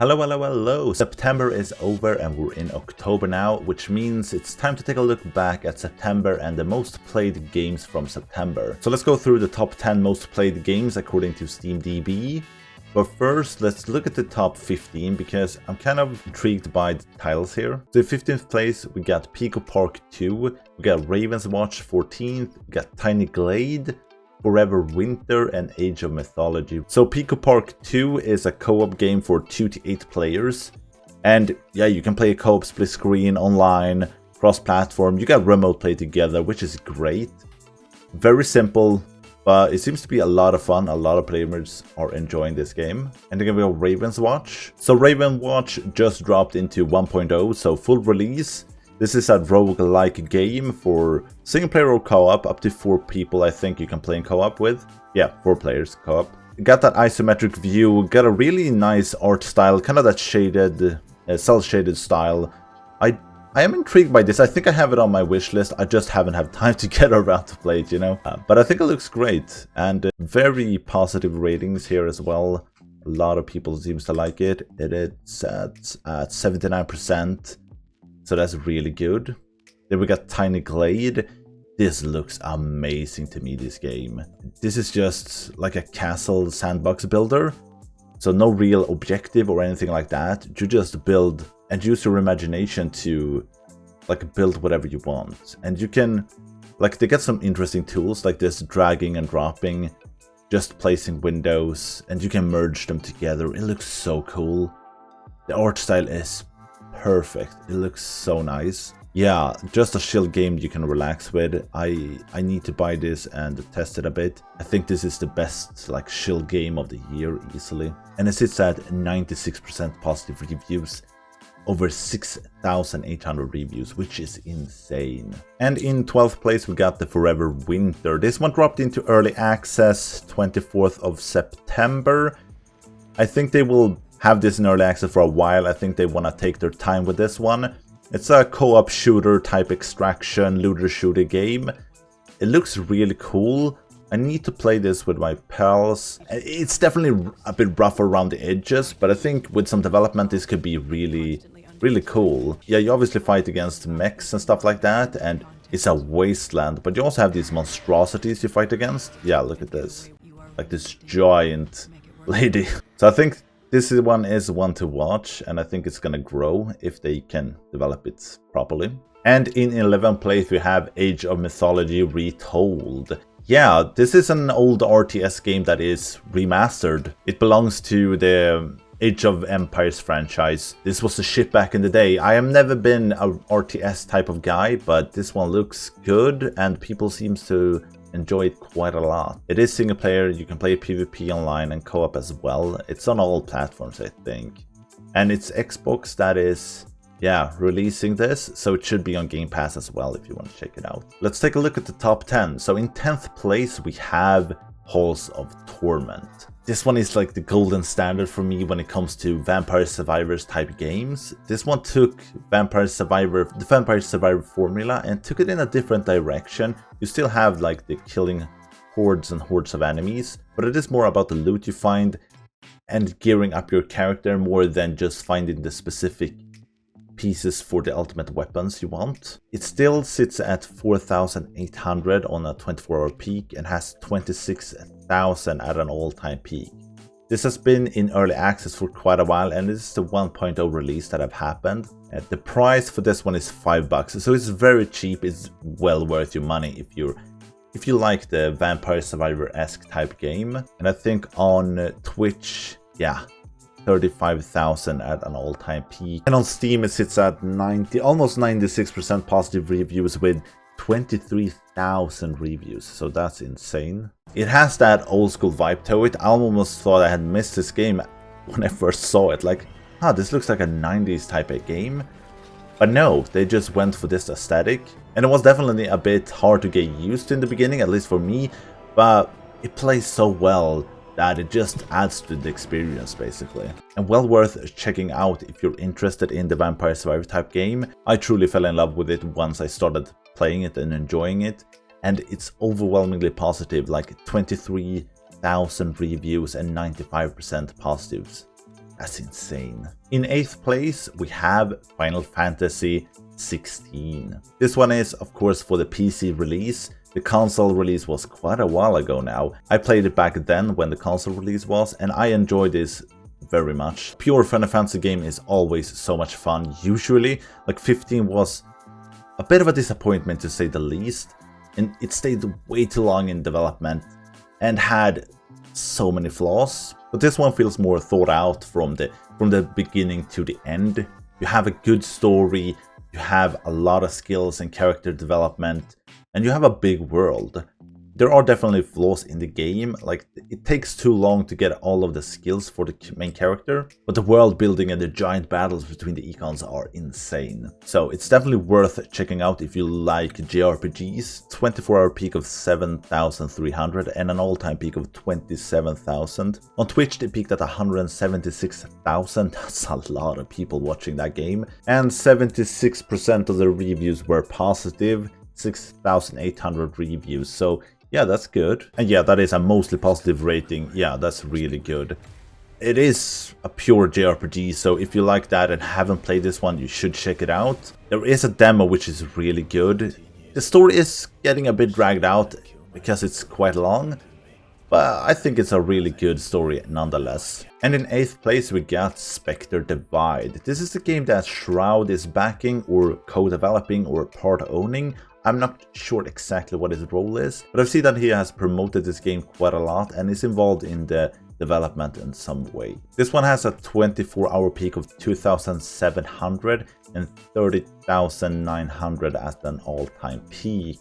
Hello, hello, hello! September is over and we're in October now, which means it's time to take a look back at September and the most played games from September. So let's go through the top 10 most played games according to SteamDB. But first, let's look at the top 15 because I'm kind of intrigued by the titles here. So in 15th place, we got Pico Park 2, we got Raven's Watch 14th, we got Tiny Glade, Forever Winter, and Age of Mythology. So Pico Park 2 is a co-op game for 2 to 8 players. And yeah, you can play co-op, split screen, online, cross-platform. You got remote play together, which is great. Very simple, but it seems to be a lot of fun. A lot of players are enjoying this game. And then we have Raven's Watch. So Raven's Watch just dropped into 1.0, so full release. This is a roguelike game for single player or co-op, up to 4 people I think you can play in co-op with. Yeah, 4 players co-op. Got that isometric view, got a really nice art style, kind of that shaded, cel-shaded style. I am intrigued by this. I think I have it on my wish list. I just haven't had time to get around to play it, you know. But I think it looks great, and very positive ratings here as well. A lot of people seems to like it. It is at 79%. So that's really good. Then we got Tiny Glade. This looks amazing to me, this game. This is just like a castle sandbox builder. So no real objective or anything like that. You just build and use your imagination to like build whatever you want. And you can, like, they get some interesting tools like this dragging and dropping, just placing windows, and you can merge them together. It looks so cool. The art style is perfect. It looks so nice. Yeah, just a chill game you can relax with. I need to buy this and test it a bit. I think this is the best like chill game of the year easily. And it sits at 96% positive reviews, over 6,800 reviews, which is insane. And in 12th place we got the Forever Winter. This one dropped into early access 24th of September. I think they will have this in early access for a while. I think they want to take their time with this one. It's a co-op shooter type extraction looter shooter game. It looks really cool. I need to play this with my pals. It's definitely a bit rough around the edges, but I think with some development this could be really cool. Yeah, you obviously fight against mechs and stuff like that, and it's a wasteland, but you also have these monstrosities you fight against. Yeah, look at this. Like this giant lady. So I think this one is one to watch, and I think it's gonna grow if they can develop it properly. And in 11th place we have Age of Mythology Retold. Yeah, this is an old RTS game that is remastered. It belongs to the Age of Empires franchise. This was the shit back in the day. I have never been a RTS type of guy, but this one looks good and people seems to enjoy it quite a lot. It is single player, you can play PvP online and co-op as well. It's on all platforms, I think. And it's Xbox that is, yeah, releasing this, so it should be on Game Pass as well if you want to check it out. Let's take a look at the top 10. So in 10th place we have Halls of Torment. This one is like the golden standard for me when it comes to Vampire Survivors type games. This one took the Vampire Survivor formula and took it in a different direction. You still have like the killing hordes and hordes of enemies, but it is more about the loot you find and gearing up your character more than just finding the specific pieces for the ultimate weapons you want. It still sits at 4,800 on a 24-hour peak and has 26,000 at an all-time peak. This has been in early access for quite a while, and this is the 1.0 release that have happened. The price for this one is $5, so it's very cheap. It's well worth your money if you like the Vampire Survivor-esque type game. And I think on Twitch, yeah, 35,000 at an all-time peak. And on Steam it sits at almost 96% positive reviews with 23,000 reviews, so that's insane. It has that old school vibe to it. I almost thought I had missed this game when I first saw it, like, this looks like a 90s type of game. But no, they just went for this aesthetic, and it was definitely a bit hard to get used to in the beginning, at least for me, but it plays so well that it just adds to the experience basically. And well worth checking out if you're interested in the Vampire Survivor type game. I truly fell in love with it once I started playing it and enjoying it, and it's overwhelmingly positive, like 23,000 reviews and 95% positives. That's insane. In 8th place, we have Final Fantasy 16. This one is, of course, for the PC release. The console release was quite a while ago now. I played it back then when the console release was, and I enjoyed this very much. Pure Final Fantasy game is always so much fun, usually. Like 15 was a bit of a disappointment to say the least, and it stayed way too long in development and had so many flaws. But this one feels more thought out from the beginning to the end. You have a good story, you have a lot of skills and character development, and you have a big world. There are definitely flaws in the game, like it takes too long to get all of the skills for the main character, but the world building and the giant battles between the icons are insane. So it's definitely worth checking out if you like JRPGs. 24-hour peak of 7,300 and an all-time peak of 27,000. On Twitch they peaked at 176,000, that's a lot of people watching that game, and 76% of the reviews were positive, 6,800 reviews, so yeah, that's good. And yeah, that is a mostly positive rating. Yeah, that's really good. It is a pure JRPG, so if you like that and haven't played this one, you should check it out. There is a demo which is really good. The story is getting a bit dragged out because it's quite long, but I think it's a really good story nonetheless. And in 8th place we got Spectre Divide. This is the game that Shroud is backing or co-developing or part-owning. I'm not sure exactly what his role is, but I've seen that he has promoted this game quite a lot and is involved in the development in some way. This one has a 24-hour peak of 2,700 and 30,900 as an all-time peak.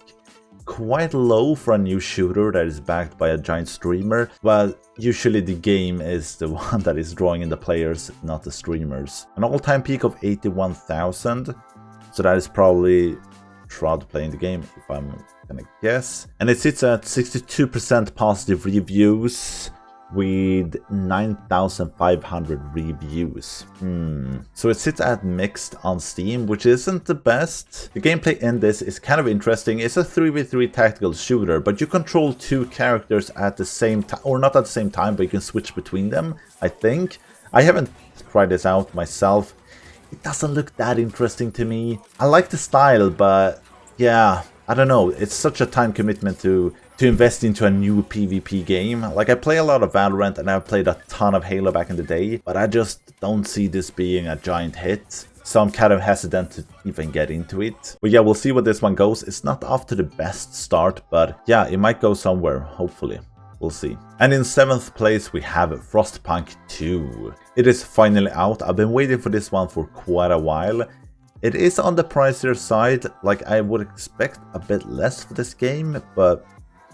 Quite low for a new shooter that is backed by a giant streamer, but usually the game is the one that is drawing in the players, not the streamers. An all-time peak of 81,000, so that is probably Shroud playing the game, if I'm gonna guess. And it sits at 62% positive reviews with 9,500 reviews. So it sits at mixed on Steam, which isn't the best. The gameplay in this is kind of interesting. It's a 3v3 tactical shooter, but you control two characters at the same time, or not at the same time, but you can switch between them, I think. I haven't tried this out myself. It doesn't look that interesting to me. I like the style, but yeah, I don't know. It's such a time commitment to invest into a new PvP game. Like, I play a lot of Valorant and I've played a ton of Halo back in the day, but I just don't see this being a giant hit. So I'm kind of hesitant to even get into it. But yeah, we'll see where this one goes. It's not off to the best start, but yeah, it might go somewhere, hopefully. We'll see. And in 7th place we have Frostpunk 2. It is finally out. I've been waiting for this one for quite a while. It is on the pricier side, like I would expect a bit less for this game, but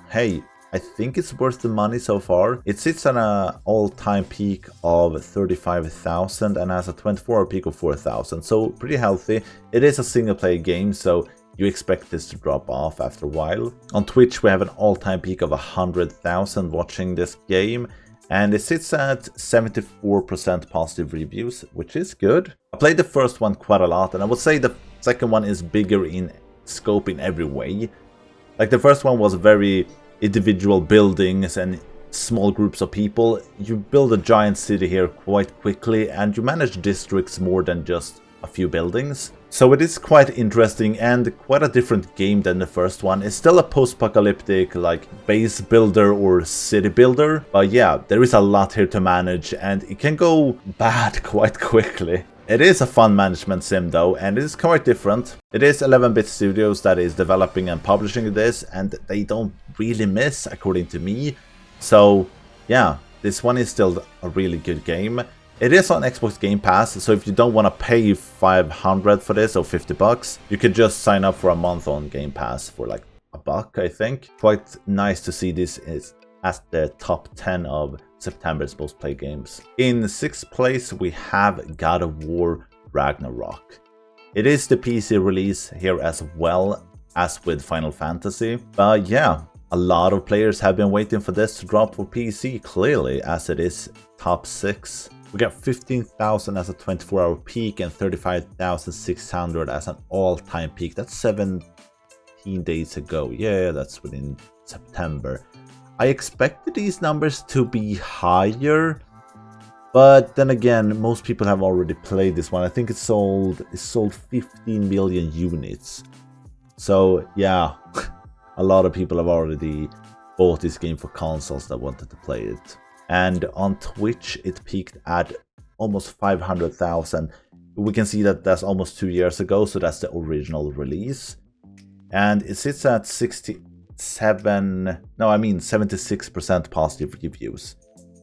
hey, I think it's worth the money so far. It sits on an all-time peak of 35,000 and has a 24-hour peak of 4,000, so pretty healthy. It is a single-player game, so you expect this to drop off after a while. On Twitch we have an all-time peak of 100,000 watching this game, and it sits at 74% positive reviews, which is good. I played the first one quite a lot, and I would say the second one is bigger in scope in every way. Like, the first one was very individual buildings and small groups of people. You build a giant city here quite quickly, and you manage districts more than just a few buildings. So it is quite interesting and quite a different game than the first one. It's still a post-apocalyptic, like, base builder or city builder, but yeah, there is a lot here to manage and it can go bad quite quickly. It is a fun management sim though, and it is quite different. It is 11-bit Studios that is developing and publishing this, and they don't really miss, according to me. So yeah, this one is still a really good game. It is on Xbox Game Pass, so if you don't want to pay 500 for this or 50 bucks, you could just sign up for a month on Game Pass for like $1, I think. Quite nice to see this is at the top 10 of September's most played games. In 6th place we have God of War Ragnarok. It is the PC release here as well as with Final Fantasy, but yeah, a lot of players have been waiting for this to drop for PC, clearly, as it is top 6. We got 15,000 as a 24-hour peak and 35,600 as an all-time peak. That's 17 days ago. Yeah, that's within September. I expected these numbers to be higher, But then again, most people have already played this one. I think it sold 15 million units. So yeah, a lot of people have already bought this game for consoles that wanted to play it. And on Twitch, it peaked at almost 500,000. We can see that that's almost 2 years ago, so that's the original release. And it sits at 76% positive reviews.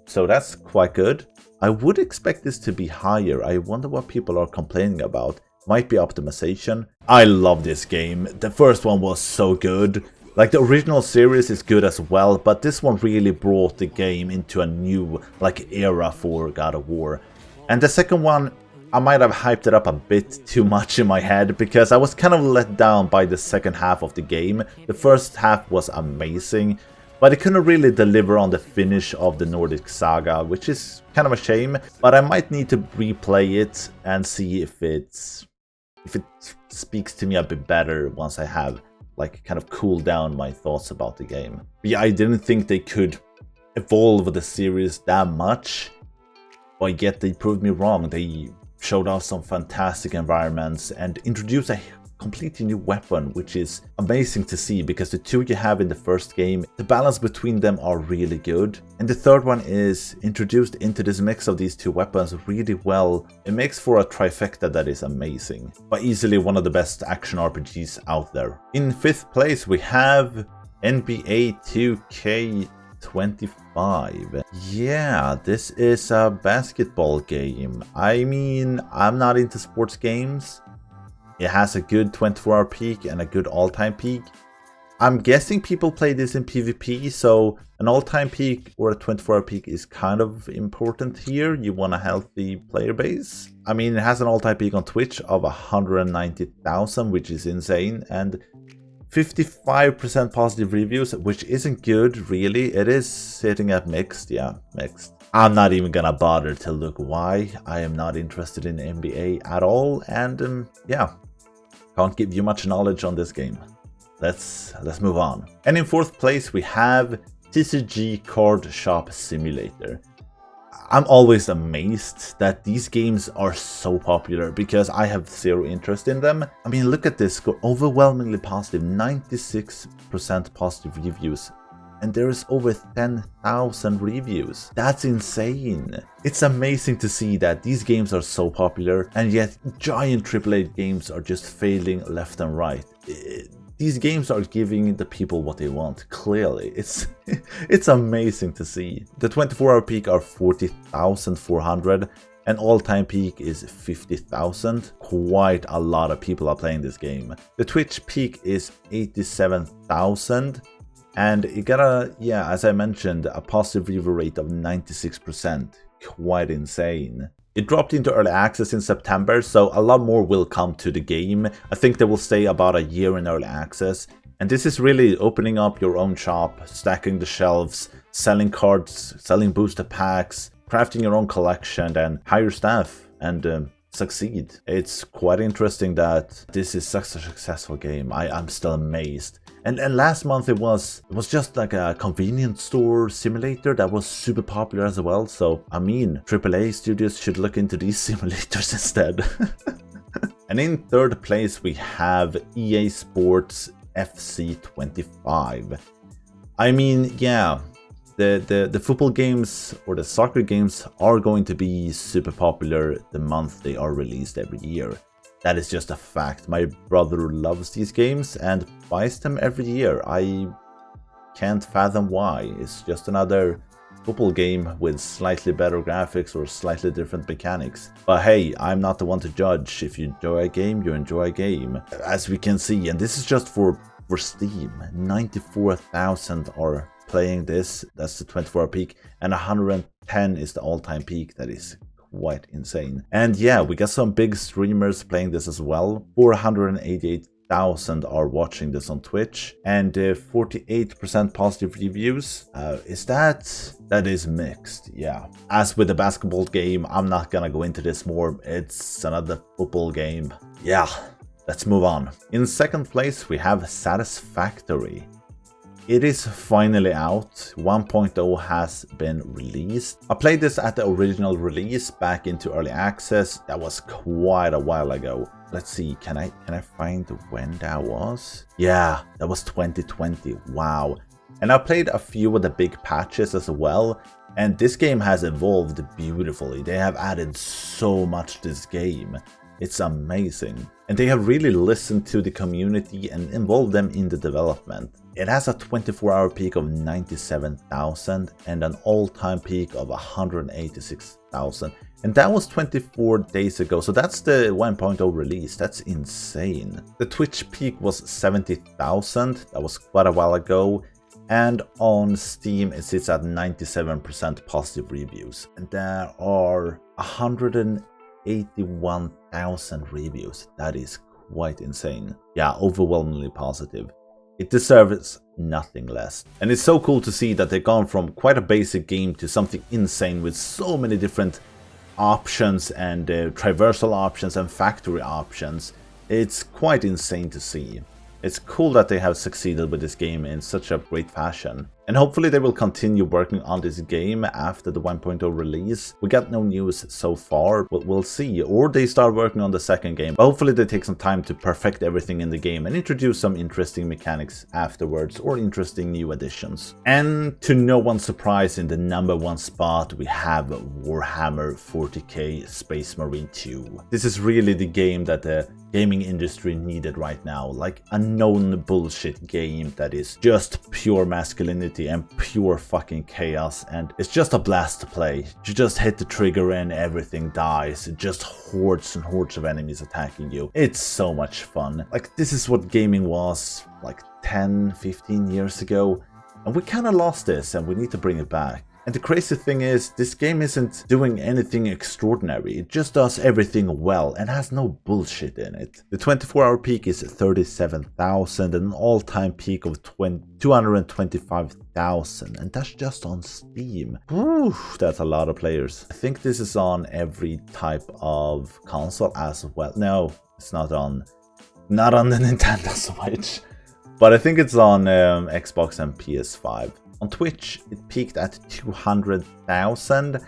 So that's quite good. I would expect this to be higher. I wonder what people are complaining about. Might be optimization. I love this game. The first one was so good. Like, the original series is good as well, but this one really brought the game into a new, like, era for God of War. And the second one, I might have hyped it up a bit too much in my head, because I was kind of let down by the second half of the game. The first half was amazing, but it couldn't really deliver on the finish of the Nordic Saga, which is kind of a shame. But I might need to replay it and see if it speaks to me a bit better once I have, like, kind of cooled down my thoughts about the game. But yeah, I didn't think they could evolve the series that much, but yet they proved me wrong. They showed off some fantastic environments and introduced a completely new weapon, which is amazing to see, because the two you have in the first game, the balance between them are really good. And the third one is introduced into this mix of these two weapons really well. It makes for a trifecta that is amazing, but easily one of the best action RPGs out there. In 5th place we have NBA 2K25. Yeah, this is a basketball game. I mean, I'm not into sports games. It has a good 24-hour peak and a good all-time peak. I'm guessing people play this in PvP, so an all-time peak or a 24-hour peak is kind of important here. You want a healthy player base. I mean, it has an all-time peak on Twitch of 190,000, which is insane, and 55% positive reviews, which isn't good, really. It is sitting at mixed, yeah, mixed. I'm not even gonna bother to look why. I am not interested in NBA at all, and yeah, can't give you much knowledge on this game. Let's move on. And in 4th place we have TCG Card Shop Simulator. I'm always amazed that these games are so popular, because I have zero interest in them. I mean, look at this, overwhelmingly positive, 96% positive reviews. And there is over 10,000 reviews. That's insane. It's amazing to see that these games are so popular, and yet giant AAA games are just failing left and right. These games are giving the people what they want, clearly. It's amazing to see. The 24-hour peak are 40,400, and all-time peak is 50,000. Quite a lot of people are playing this game. The Twitch peak is 87,000. And it got a, yeah, as I mentioned, a positive review rate of 96%. Quite insane. It dropped into early access in September, so a lot more will come to the game. I think they will stay about a year in early access. And this is really opening up your own shop, stacking the shelves, selling cards, selling booster packs, crafting your own collection, and hire staff and succeed. It's quite interesting that this is such a successful game. I'm still amazed. And last month it was just like a convenience store simulator that was super popular as well. So I mean, AAA studios should look into these simulators instead. And in 3rd place we have EA Sports FC 25. I mean, yeah, the football games or the soccer games are going to be super popular the month they are released every year. That is just a fact. My brother loves these games and buys them every year. I can't fathom why. It's just another football game with slightly better graphics or slightly different mechanics. But hey, I'm not the one to judge. If you enjoy a game, you enjoy a game. As we can see, and this is just for Steam, 94,000 are playing this. That's the 24-hour peak, and 110 is the all-time peak. That is quite insane. And yeah, we got some big streamers playing this as well. 488,000 are watching this on Twitch, and 48% positive reviews. That is mixed, yeah. As with the basketball game, I'm not gonna go into this more. It's another football game. Yeah, let's move on. In 2nd place we have Satisfactory. it is finally out. 1.0 has been released. I played this at the original release back into early access. That was quite a while ago. Let's see, can I find when that was? Yeah, that was 2020. Wow. And I played a few of the big patches as well. And this game has evolved beautifully. They have added so much to this game. It's amazing. And they have really listened to the community and involved them in the development. It has a 24-hour peak of 97,000 and an all-time peak of 186,000. And that was 24 days ago, so that's the 1.0 release. That's insane. The Twitch peak was 70,000. That was quite a while ago. And on Steam, it sits at 97% positive reviews. And there are 181,000 reviews. That is quite insane. Yeah, overwhelmingly positive. It deserves nothing less. And it's so cool to see that they've gone from quite a basic game to something insane with so many different options and traversal options and factory options. It's quite insane to see. It's cool that they have succeeded with this game in such a great fashion. And hopefully they will continue working on this game after the 1.0 release. We got no news so far, but we'll see. Or they start working on the second game. But hopefully they take some time to perfect everything in the game and introduce some interesting mechanics afterwards or interesting new additions. And to no one's surprise, in the #1 spot we have Warhammer 40k Space Marine 2. This is really the game that the gaming industry needed right now, like a known bullshit game that is just pure masculinity and pure fucking chaos, and it's just a blast to play. You just hit the trigger and everything dies. It just hordes and hordes of enemies attacking you. It's so much fun. Like, this is what gaming was like 10-15 years ago, and we kind of lost this and we need to bring it back. And the crazy thing is, this game isn't doing anything extraordinary, it just does everything well and has no bullshit in it. The 24-hour peak is 37,000 and an all-time peak of 225,000, and that's just on Steam. Whew, that's a lot of players. I think this is on every type of console as well. No, it's not on the Nintendo Switch, but I think it's on Xbox and PS5. On Twitch, it peaked at 200,000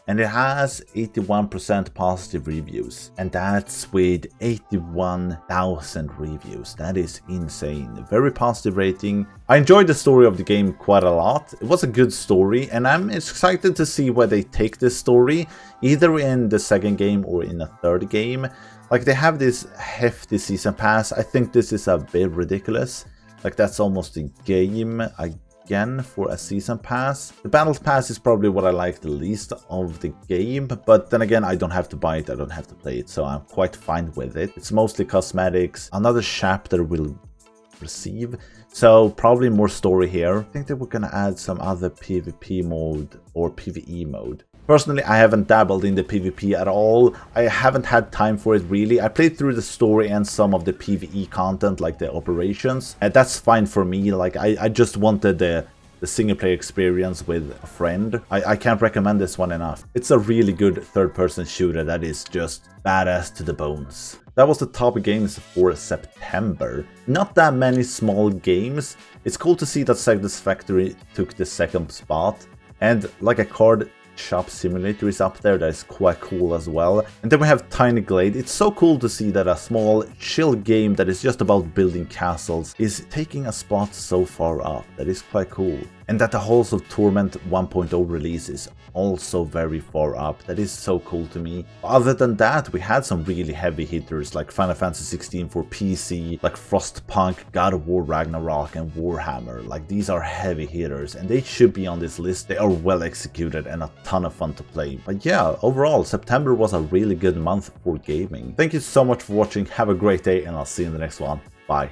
and it has 81% positive reviews. And that's with 81,000 reviews. That is insane. Very positive rating. I enjoyed the story of the game quite a lot. It was a good story and I'm excited to see where they take this story, either in the second game or in a third game. Like, they have this hefty season pass. I think this is a bit ridiculous. Like, that's almost a game again for a season pass. The battle pass is probably what I like the least of the game, but then again, I don't have to buy it, I don't have to play it, so I'm quite fine with it. It's mostly cosmetics. Another chapter will receive, so probably more story here. I think that we're gonna add some other PvP mode or PvE mode. Personally, I haven't dabbled in the PvP at all. I haven't had time for it really. I played through the story and some of the PvE content, like the operations. And that's fine for me. Like, I just wanted the single player experience with a friend. I can't recommend this one enough. It's a really good third-person shooter that is just badass to the bones. That was the top games for September. Not that many small games. It's cool to see that Satisfactory took the second spot. And like a card Shop Simulator is up there, that is quite cool as well. And then we have Tiny Glade. It's so cool to see that a small, chill game that is just about building castles is taking a spot so far up. That is quite cool. And that the Halls of Torment 1.0 release is also very far up. That is so cool to me. Other than that, we had some really heavy hitters like Final Fantasy 16 for PC, like Frostpunk, God of War Ragnarok, and Warhammer. Like, these are heavy hitters and they should be on this list. They are well executed and a ton of fun to play. But yeah, overall, September was a really good month for gaming. Thank you so much for watching. Have a great day and I'll see you in the next one. Bye.